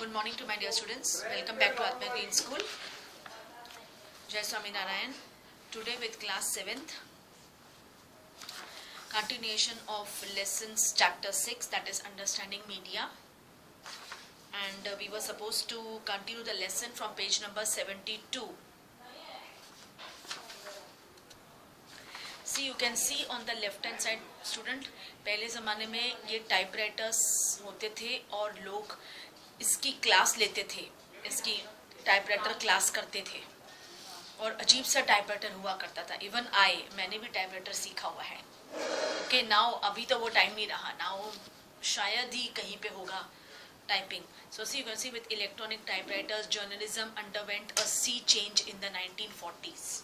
Good morning to my dear students. Welcome back to Atma Green School. Jai Swami Narayan. Today with class 7th. Continuation of lessons chapter 6, that is understanding media. And we were supposed to continue the lesson from page number 72. See, you can see on the left hand side student, पहले ज़माने में ये typewriters होते थे और लोग इसकी class लेते थे, इसकी टाइपराइटर क्लास करते थे और अजीब सा टाइपराइटर हुआ करता था. इवन मैंने भी टाइपराइटर सीखा हुआ है. ओके, नाउ अभी तो वो टाइम नहीं रहा. नाउ शायद ही कहीं पे होगा typing. So see, you can see with electronic typewriters, journalism underwent a sea change in the 1940s.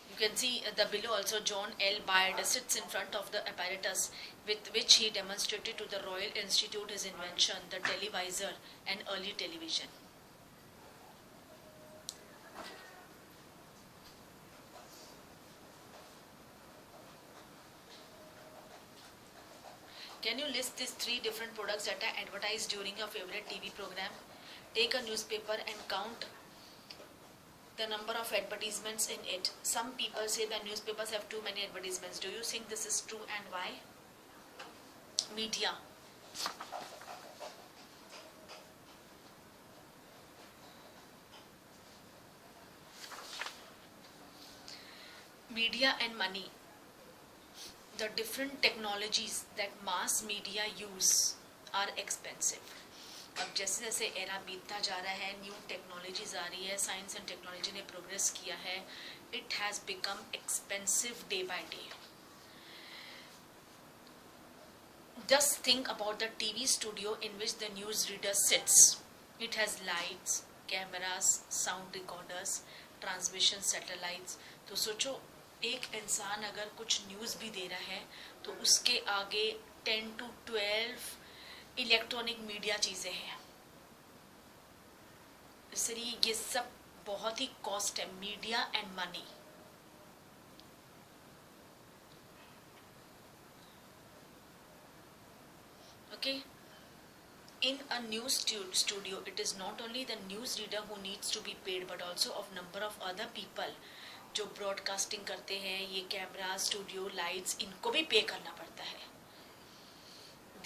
You can see the below also. John L. Baird sits in front of the apparatus with which he demonstrated to the Royal Institute his invention, the televisor, and early television. Can you list these 3 different products that are advertised during your favorite TV program? Take a newspaper and count the number of advertisements in it. Some people say that newspapers have too many advertisements. Do you think this is true and why? Media. Media and money. The different technologies that mass media use are expensive. अब जैसे जैसे era बीतता जा रहा है, new technologies आ रही है, science and technology ने प्रोग्रेस किया है, it has become expensive day by day. Just think about the TV studio in which the news reader sits. It has lights, cameras, sound recorders, transmission satellites. तो सोचो, एक इंसान अगर कुछ news भी दे रहा है तो उसके आगे 10 to 12 इलेक्ट्रॉनिक मीडिया चीज़ें हैं. इसलिए ये सब बहुत ही कॉस्ट है. Media and money. Okay, in a news studio, it is not only the news reader who needs to be paid but also of number of other people जो broadcasting करते हैं. ये कैमरा, स्टूडियो, लाइट्स, इनको भी पे करना पड़ता है.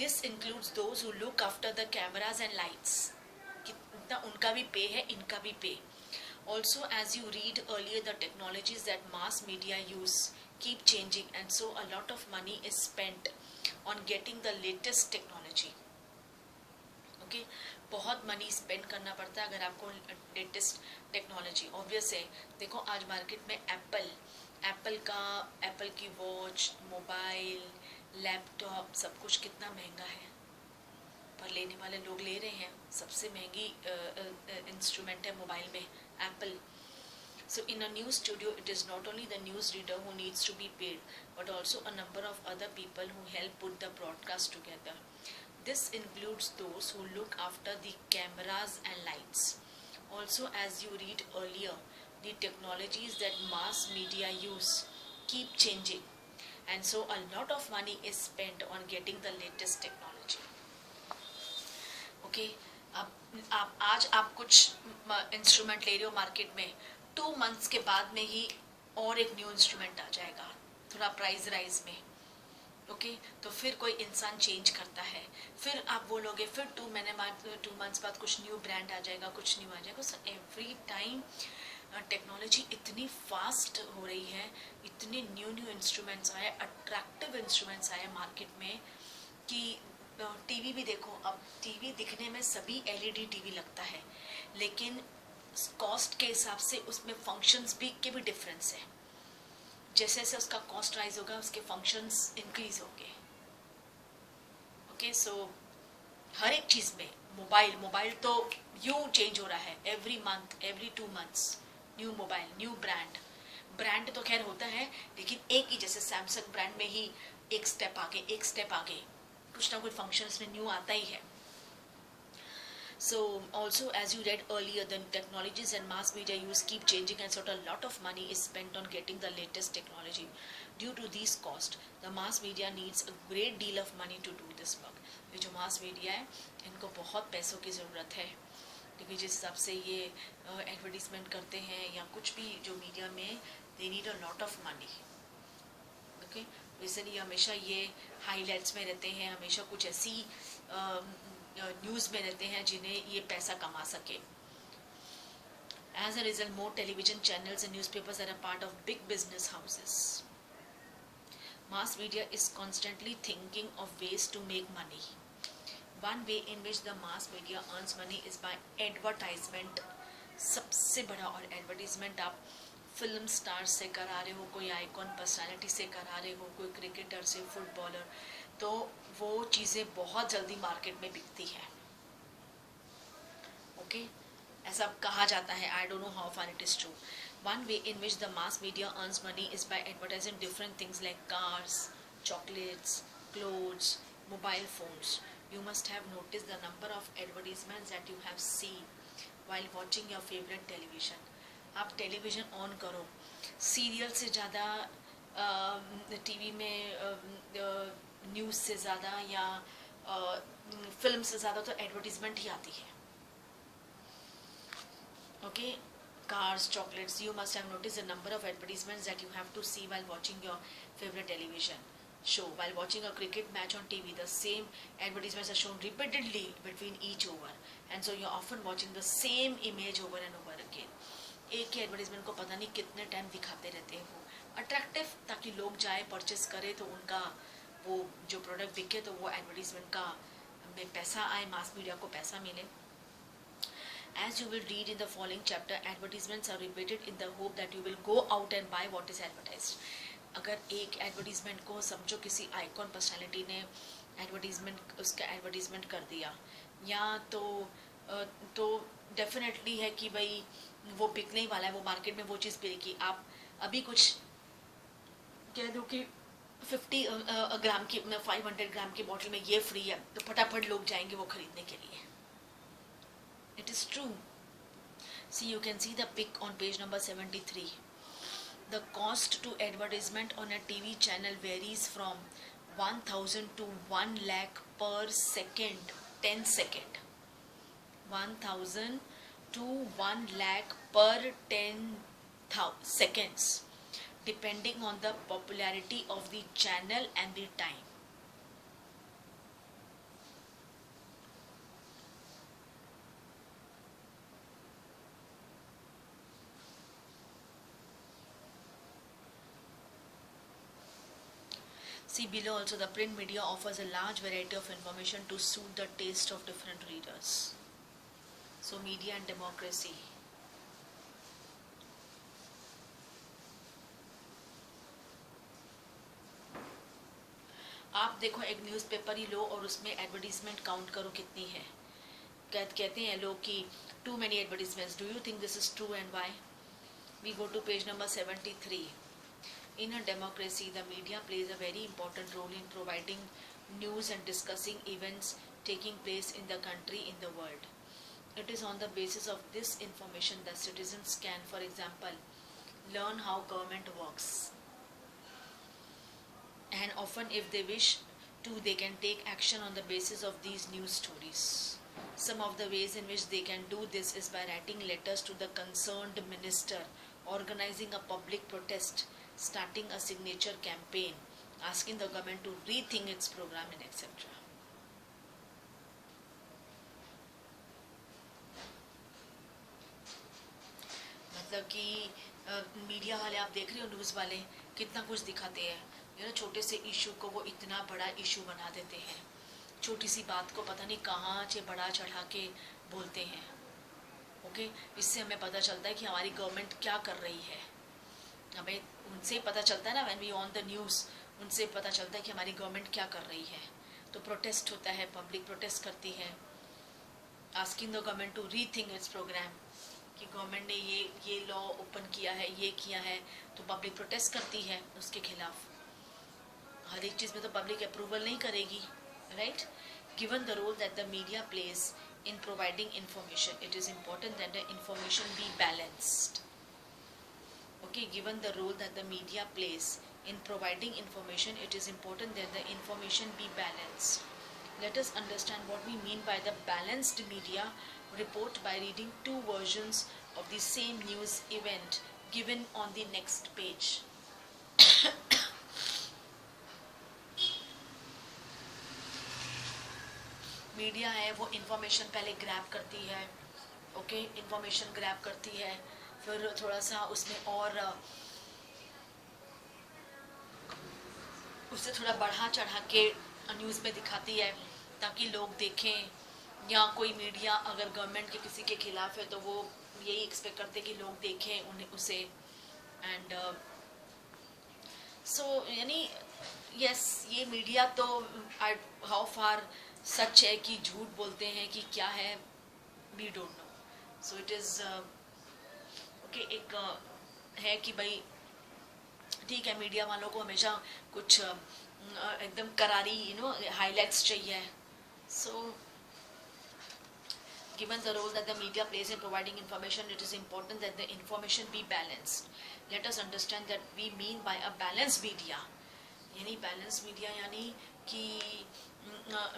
This includes those who look after the cameras and lights. कितना उनका भी पे है, इनका भी पे. Also, as you read earlier, the technologies that mass media use keep changing, and so a lot of money is spent on getting the latest technology. Okay, बहुत money spend करना पड़ता है अगर आपको लेटेस्ट टेक्नोलॉजी. ऑब्वियस है, देखो आज market में एप्पल की वॉच, मोबाइल, लैपटॉप, सब कुछ कितना महंगा है, पर लेने वाले लोग ले रहे हैं. सबसे महंगी इंस्ट्रूमेंट है मोबाइल में Apple. So in a news studio, it is not only the news reader who needs to be paid, but also a number of other people who help put the broadcast together. This includes those who look after the cameras and lights. Also, as you read earlier, the technologies that mass media use keep changing. And so a lot of money is spent on getting the latest technology. Okay, अब आज आप कुछ instrument ले रहे हो market में, 2 months के बाद में ही और एक न्यू इंस्ट्रूमेंट आ जाएगा थोड़ा प्राइस राइज में. ओके, तो फिर कोई इंसान चेंज करता है, फिर आप बोलोगे, फिर 2 months बाद कुछ न्यू ब्रांड आ जाएगा, कुछ न्यू आ जाएगा. सो एवरी टाइम टेक्नोलॉजी इतनी फास्ट हो रही है, इतने न्यू इंस्ट्रूमेंट्स आए, अट्रैक्टिव इंस्ट्रूमेंट्स आए मार्केट में कि टीवी भी देखो. अब टीवी दिखने में सभी एलईडी टीवी लगता है, लेकिन कॉस्ट के हिसाब से उसमें फंक्शंस के भी डिफरेंस है. जैसे जैसे उसका कॉस्ट राइज होगा, उसके फंक्शंस इंक्रीज होंगे. ओके, सो हर एक चीज़ में मोबाइल तो यूँ चेंज हो रहा है. Every month, every 2 months new mobile, new brand तो खैर होता है, लेकिन एक ही, जैसे सैमसंग ब्रांड में ही एक स्टेप आगे कुछ ना कुछ फंक्शंस में न्यू आता ही है. So also, as you read earlier, the technologies and mass media use keep changing, and so a lot of money is spent on getting the latest technology. Due to these costs, the mass media needs a great deal of money to do this work. ये जो mass media है, इनको बहुत पैसों की ज़रूरत है, क्योंकि जिस हिसाब से ये एडवर्टीजमेंट करते हैं या कुछ भी जो मीडिया में, they need a lot of money. Okay, इसलिए हमेशा ये हाईलाइट्स में रहते हैं, हमेशा कुछ ऐसी न्यूज़ में रहते हैं जिन्हें ये पैसा कमा सके। As a result, more television channels and newspapers are a part of big business houses. Mass media is constantly thinking of ways to make money. One way in which the mass media earns money is by advertisement. सबसे बड़ा, और advertisement आप film stars से करा रहे हो, कोई icon personality से करा रहे हो, कोई क्रिकेटर से, फुटबॉलर, तो वो चीज़ें बहुत जल्दी मार्केट में बिकती हैं। ओके, ऐसा कहा जाता है, I don't know how far it is true. One way in which the mass media earns money is by advertising different things like cars, chocolates, clothes, mobile phones. You must have noticed the number of advertisements that you have seen while watching your favorite television. आप television on करो, serial से ज़्यादा TV में news से ज़्यादा या film से ज़्यादा तो एडवर्टीजमेंट ही आती है। Okay, cars, chocolates. You must have noticed the number of advertisements that you have to see while watching your favorite television show. While watching a cricket match on TV, the same advertisements are shown repeatedly between each over, and so you're often watching the same image over and over again. एक ही advertisement को पता नहीं कितने time दिखाते रहते हैं, वो attractive, ताकि लोग जाए परचेस करें तो उनका वो जो प्रोडक्ट बिके तो वो एडवर्टीजमेंट का में पैसा आए, मास मीडिया को पैसा मिले। As you will read in the following chapter, advertisements are repeated in the hope that you will go out and buy what is advertised. अगर एक एडवर्टीजमेंट को समझो किसी आइकॉन पर्सनालिटी ने उसका एडवर्टीजमेंट कर दिया, या तो डेफिनेटली है कि भाई वो बिकने ही वाला है, वो मार्केट में वो चीज़ बिकेगी। आप अभी कुछ कह दो कि 50 ग्राम की 500 ग्राम की बॉटल में ये फ्री है, तो फटाफट लोग जाएंगे वो खरीदने के लिए। It is true. See, you can see the pic on page number 73. The cost to advertisement on a TV channel varies from 1000 to 1 lakh per second, 10 second. 1000 to 1 lakh per 10 seconds, depending on the popularity of the channel and the time. See below also, the print media offers a large variety of information to suit the taste of different readers. So media and democracy. आप देखो, एक newspaper ही लो और उसमें advertisement count करो कितनी है। कहते हैं लोग कि too many advertisements. Do you think this is true and why? We go to page number 73. In a democracy, the media plays a very important role in providing news and discussing events taking place in the country, in the world. It is on the basis of this information that citizens can, for example, learn how government works. And often, if they wish to, they can take action on the basis of these news stories. Some of the ways in which they can do this is by writing letters to the concerned minister, organizing a public protest, starting a signature campaign, asking the government to rethink its program, and etc. मतलब कि media वाले, आप देख रहे हो news वाले कितना कुछ दिखाते हैं, छोटे से इशू को वो इतना बड़ा इशू बना देते हैं, छोटी सी बात को पता नहीं कहाँ से बड़ा चढ़ा के बोलते हैं। ओके, इससे हमें पता चलता है कि हमारी गवर्नमेंट क्या कर रही है। हमें उनसे पता चलता है ना, when we on the news, उनसे पता चलता है कि हमारी गवर्नमेंट क्या कर रही है। तो प्रोटेस्ट होता है, पब्लिक प्रोटेस्ट करती है, asking the government to rethink its programme, कि गवर्नमेंट ने ये लॉ ओपन किया है, ये किया है, तो पब्लिक प्रोटेस्ट करती है उसके खिलाफ। हर एक चीज़ में तो पब्लिक अप्रूवल नहीं करेगी, right? Given the role that the media plays in providing information, it is important that the information be balanced. Okay, given the role that the media plays in providing information, it is important that the information be balanced. Let us understand what we mean by the balanced media report by reading two versions of the same news event given on the next page. Media है वो information पहले grab करती है, okay, information grab करती है, फिर थोड़ा सा उसमें और उससे थोड़ा बढ़ा चढ़ा के न्यूज़ में दिखाती है ताकि लोग देखें, या कोई मीडिया अगर गवर्नमेंट के किसी के खिलाफ है तो वो यही एक्सपेक्ट करते कि लोग देखें उन्हें उसे। एंड सो यानी यस, ये मीडिया तो हाउ फार सच है कि झूठ बोलते हैं कि क्या है, we don't know. So it is okay, एक है कि भाई ठीक है, मीडिया वालों को हमेशा कुछ एकदम करारी हाईलाइट्स चाहिए। सो given the role that the media plays in providing information, it is important that the information be balanced. Let us understand that we mean by a balanced media. यानी बैलेंस मीडिया यानी कि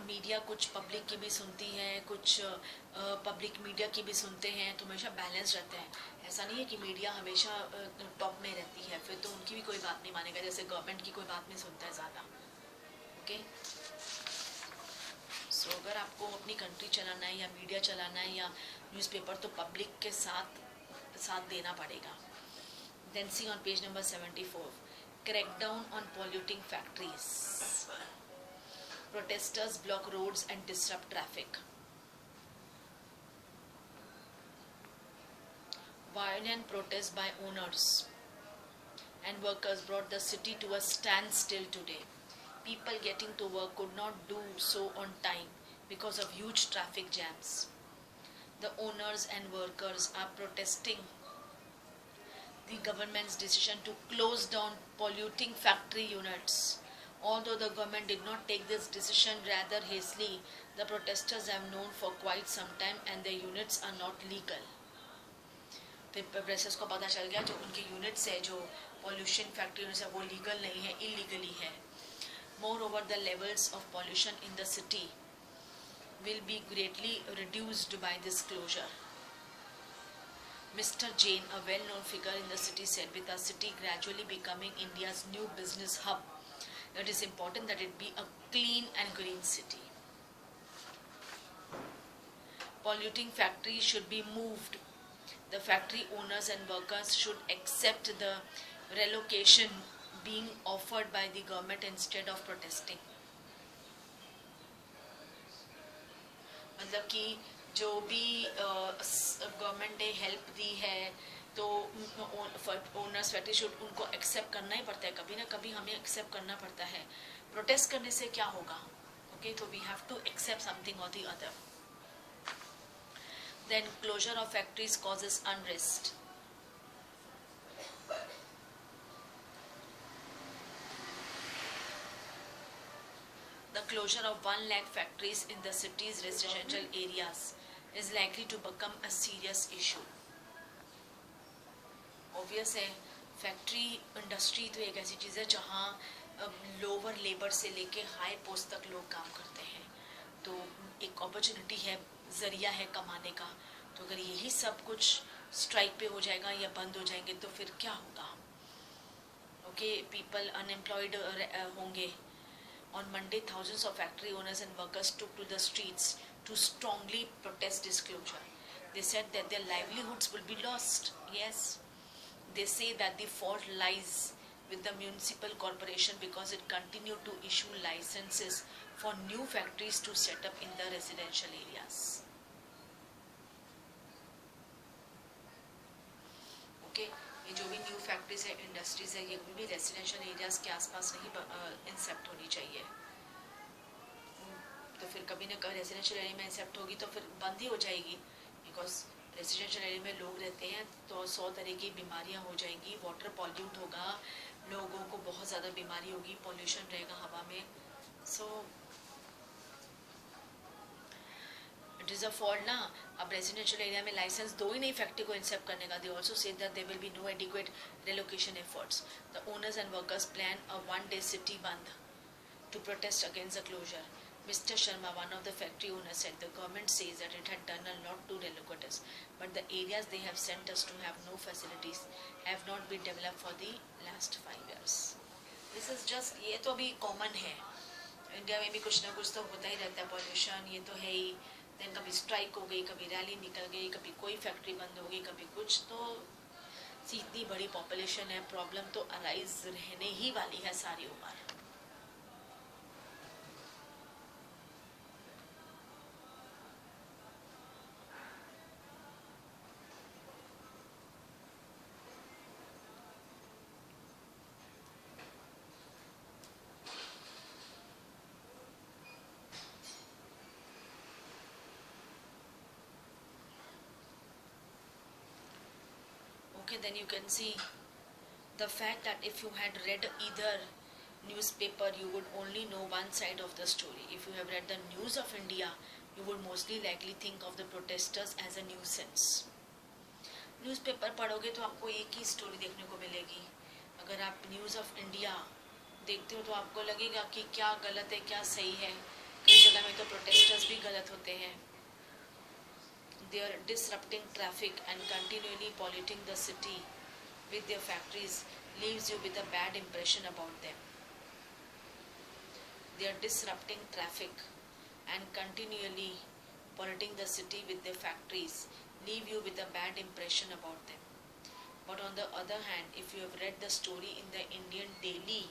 media कुछ public की भी सुनती है, कुछ public media की भी सुनते हैं, तो हमेशा बैलेंस रहता है। ऐसा नहीं है कि मीडिया हमेशा टॉप में रहती है, फिर तो उनकी भी कोई बात नहीं मानेगा, जैसे गवर्नमेंट की कोई बात नहीं सुनता है ज़्यादा। ओके, सो अगर आपको अपनी कंट्री चलाना है या मीडिया चलाना है या न्यूज़पेपर, तो पब्लिक के साथ देना पड़ेगा। Then see on page number 74, crackdown on polluting factories. Protesters block roads and disrupt traffic. Violent protests by owners and workers brought the city to a standstill today. People getting to work could not do so on time because of huge traffic jams. The owners and workers are protesting the government's decision to close down polluting factory units. Although the government did not take this decision rather hastily, the protesters have known for quite some time and their units are not legal. फिर protesters को पता चल गया जो उनके units है, जो pollution factory units है, वो लीगल नहीं है, इलीगली है। Moreover, the levels of pollution in the city will be greatly reduced by this closure. Mr. Jain, a well-known figure in the city, said, with our city gradually becoming India's new business hub, it is important that it be a clean and green city. Polluting factories should be moved. The factory owners and workers should accept the relocation being offered by the government instead of protesting. मतलब कि जो भी government ने help दी है तो owners factory should उनको accept करना ही पड़ता है, कभी ना कभी हमें एक्सेप्ट करना पड़ता है। प्रोटेस्ट करने से क्या होगा? ओके, तो we have to accept something और the other. Then closure of factories causes unrest. The closure of 1 lakh factories in the city's residential areas is likely to become a serious issue. Obvious है, factory industry तो एक ऐसी चीज़ है जहाँ lower labour से लेके high post तक लोग काम करते हैं, तो एक अपॉर्चुनिटी है, ज़रिया है कमाने का। तो अगर यही सब कुछ स्ट्राइक पे हो जाएगा या बंद हो जाएंगे तो फिर क्या होगा? ओके, पीपल अनएम्प्लॉयड होंगे। On Monday, thousands of factory owners and workers took to the streets to strongly protest disclosure. They said that their livelihoods will be lost. Yes, they say that the fault lies with the municipal corporation because it continued to issue licenses for new factories to set up in the residential areas. Okay, ये जो भी new factories है, industries है, ये भी residential areas के आसपास नहीं इंसेप्ट होनी चाहिए। तो फिर कभी ना कभी रेसिडेंशियल एरिया में इंसेप्ट होगी तो फिर बंद ही हो जाएगी, बिकॉज रेसिडेंशियल एरिया में लोग रहते हैं तो 100 तरह की बीमारियां हो जाएंगी, वाटर पॉल्यूट होगा, लोगों को बहुत ज़्यादा बीमारी होगी, पॉल्यूशन रहेगा हवा में। सो इट इज़ अ फॉल्ट ना। अब रेजिडेंशियल एरिया में लाइसेंस दो ही नहीं फैक्ट्री को इंसेप्ट करने का। They also say that there will be no adequate relocation efforts. The owners and workers plan a one-day city bandh to protest against the closure. Mr. Sharma, one of the factory owners, said the government says that it had done a lot to relocate us, but the areas they have sent us to have no facilities have not been developed for the last 5 years. This is just, ये तो अभी common है, India में भी कुछ ना कुछ तो होता ही रहता है, पॉल्यूशन ये तो है ही। देन कभी स्ट्राइक हो गई, कभी रैली निकल गई, कभी कोई फैक्ट्री बंद हो गई, कभी कुछ। तो इतनी बड़ी पॉपुलेशन है, प्रॉब्लम तो अराइज रहने ही वाली है सारी उम्र। Okay, then you can see the fact that if you had read either newspaper, you would only know one side of the story. If you have read the News of India, you would mostly likely think of the protesters as a nuisance. Newspaper पढ़ोगे तो आपको एक ही story देखने को मिलेगी। अगर आप news of India देखते हो तो आपको लगेगा कि क्या गलत है क्या सही है। कई जगह में तो प्रोटेस्टर्स भी गलत होते हैं। They are disrupting traffic and continually polluting the city with their factories leaves you with a bad impression about them. They are disrupting traffic and continually polluting the city with their factories leave you with a bad impression about them. But on the other hand, if you have read the story in the Indian Daily,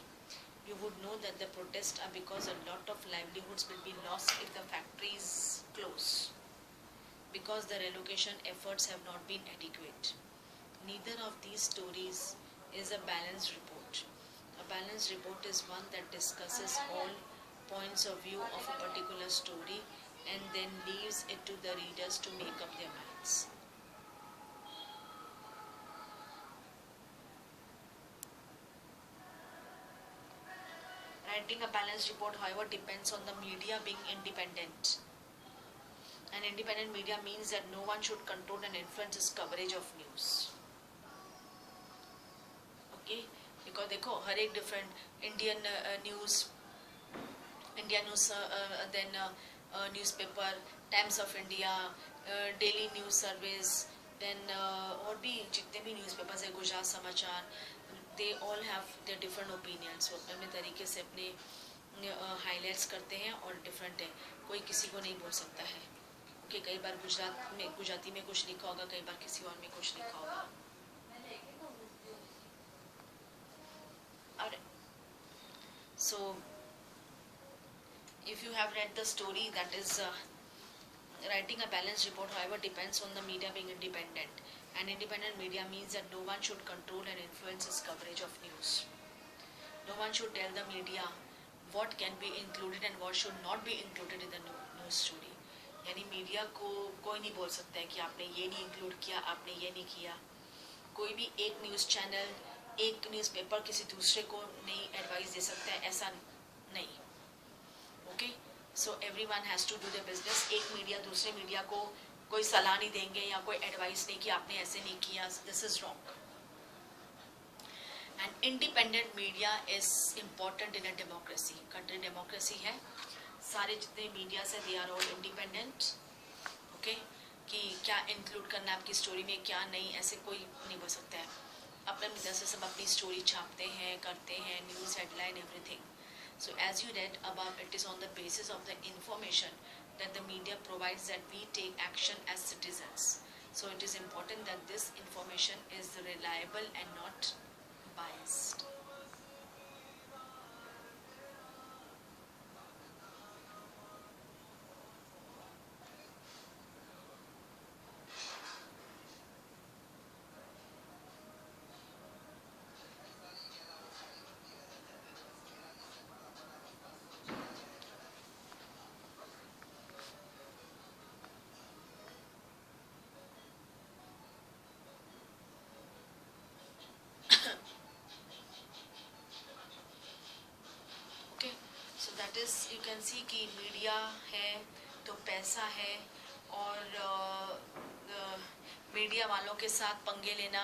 you would know that the protests are because a lot of livelihoods will be lost if the factories close, because the relocation efforts have not been adequate. Neither of these stories is a balanced report. A balanced report is one that discusses all points of view of a particular story and then leaves it to the readers to make up their minds. Writing a balanced report, however, depends on the media being independent. And independent media means that no one should control and influence its coverage of news. Okay, because देखो हर एक different Indian news, then newspaper, Times of India, Daily News Service, then और भी जितने भी newspapers है, गुजरात समाचार, they all have their different opinions. वो अपने तरीके से अपने highlights करते हैं और different है, कोई किसी को नहीं बोल सकता है कि कई बार गुजराती में कुछ लिखा होगा, कई बार किसी और में कुछ लिखा होगा। So if you have read the story, that is writing a balanced report, however, depends on the media being independent, and independent media means that no one should control and influence its coverage of news. No one should tell the media what can be included and what should not be included in the news story. यानी media को कोई नहीं बोल सकता है कि आपने ये नहीं इंक्लूड किया, आपने ये नहीं किया। कोई भी एक न्यूज़ चैनल, एक न्यूज़पेपर किसी दूसरे को नहीं एडवाइस दे सकता है, ऐसा नहीं। Okay, so everyone has to do the business. एक मीडिया दूसरे मीडिया को कोई सलाह नहीं देंगे या कोई एडवाइस नहीं कि आपने ऐसे नहीं किया, this is wrong. And independent media is important in a democracy. Country democracy है, सारे जितने मीडिया से they are all independent. Okay, कि क्या इंक्लूड करना आपकी स्टोरी में, क्या नहीं, ऐसे कोई नहीं बोल सकता है। अपने मीडिया से सब अपनी स्टोरी छापते हैं, करते हैं, news headline everything. So as you read about, it is on the basis of the information that the media provides that we take action as citizens. So it is important that this information is reliable and not biased. That is, you can see कि media है तो पैसा है, और media वालों के साथ पंगे लेना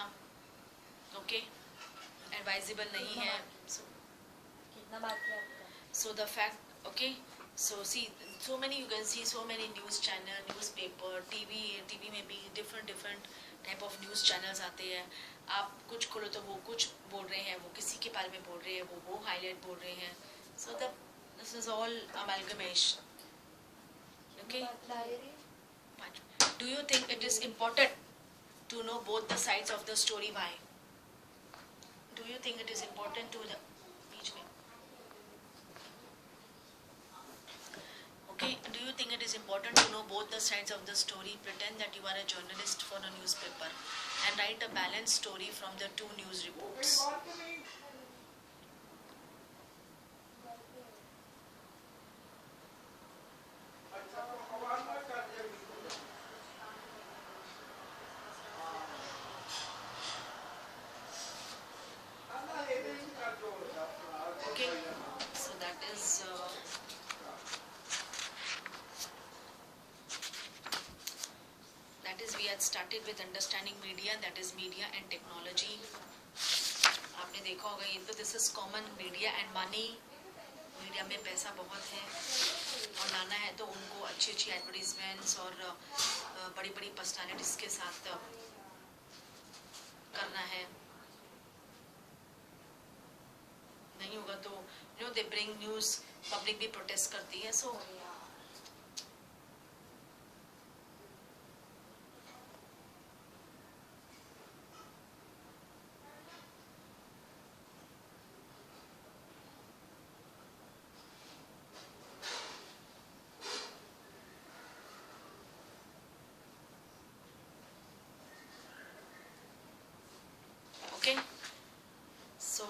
ओके एडवाइजेबल नहीं है। कितना बात किया आपका? So the fact okay, So see, so many, you can see so many news channel, newspaper, TV में भी different type of news channels आते हैं. आप कुछ खोलो तो वो कुछ बोल रहे हैं, वो किसी के बारे में बोल रहे हैं, वो highlight बोल रहे हैं. So this is all amalgamation. Okay. But do you think it is important to know both the sides of the story? Why? Do you think it is important to the बीच में? Okay, do you think it is important to know both the sides of the story? Pretend that you are a journalist for a newspaper and write a balanced story from the two news reports. Okay, so that is we had started with understanding media, that is media and technology. आपने देखा होगा ये तो this is common, media and money. Media में पैसा बहुत है और लाना है तो उनको अच्छी अच्छी एडवर्टीजमेंट्स और बड़ी बड़ी पर्सनालिटीज के साथ करना है. नहीं होगा तो दे ब्रिंग न्यूज, पब्लिक भी प्रोटेस्ट करती है. सो okay, so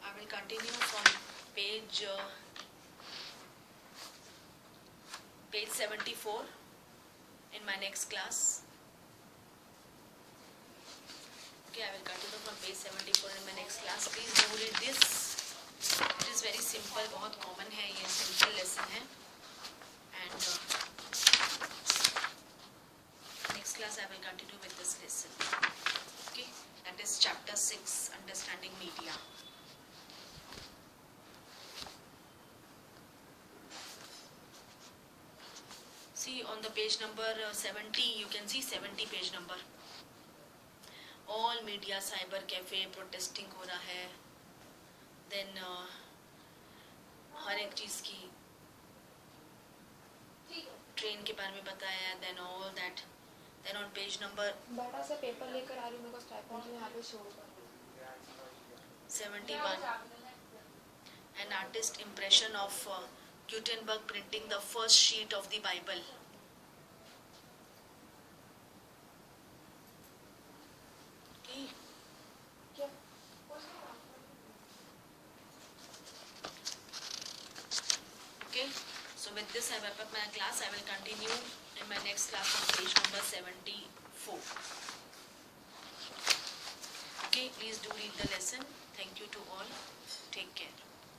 I will continue from page 74 in my next class. Okay, I will continue from page 74 in my next class. Please do read this. It is very simple, बहुत common है, ये simple lesson है. And next class I will continue with this lesson. Okay, that is chapter 6, understanding media. See on the page number 70, you can see 70 page number. All media, cyber cafe, protesting हो रहा है. Then हर एक चीज़ की train के बारे में बताया. Then all that. Then on page number बड़ा सा पेपर लेकर आ रही हूँ, मेरे को स्टाइपेंड यहाँ पे शो कर 71. An artist impression of Gutenberg printing the first sheet of the Bible. Okay. Okay. So with this I wrap up my class. I will continue in my next class on page number 74. Okay. Please do read the lesson. Thank you to all. Take care.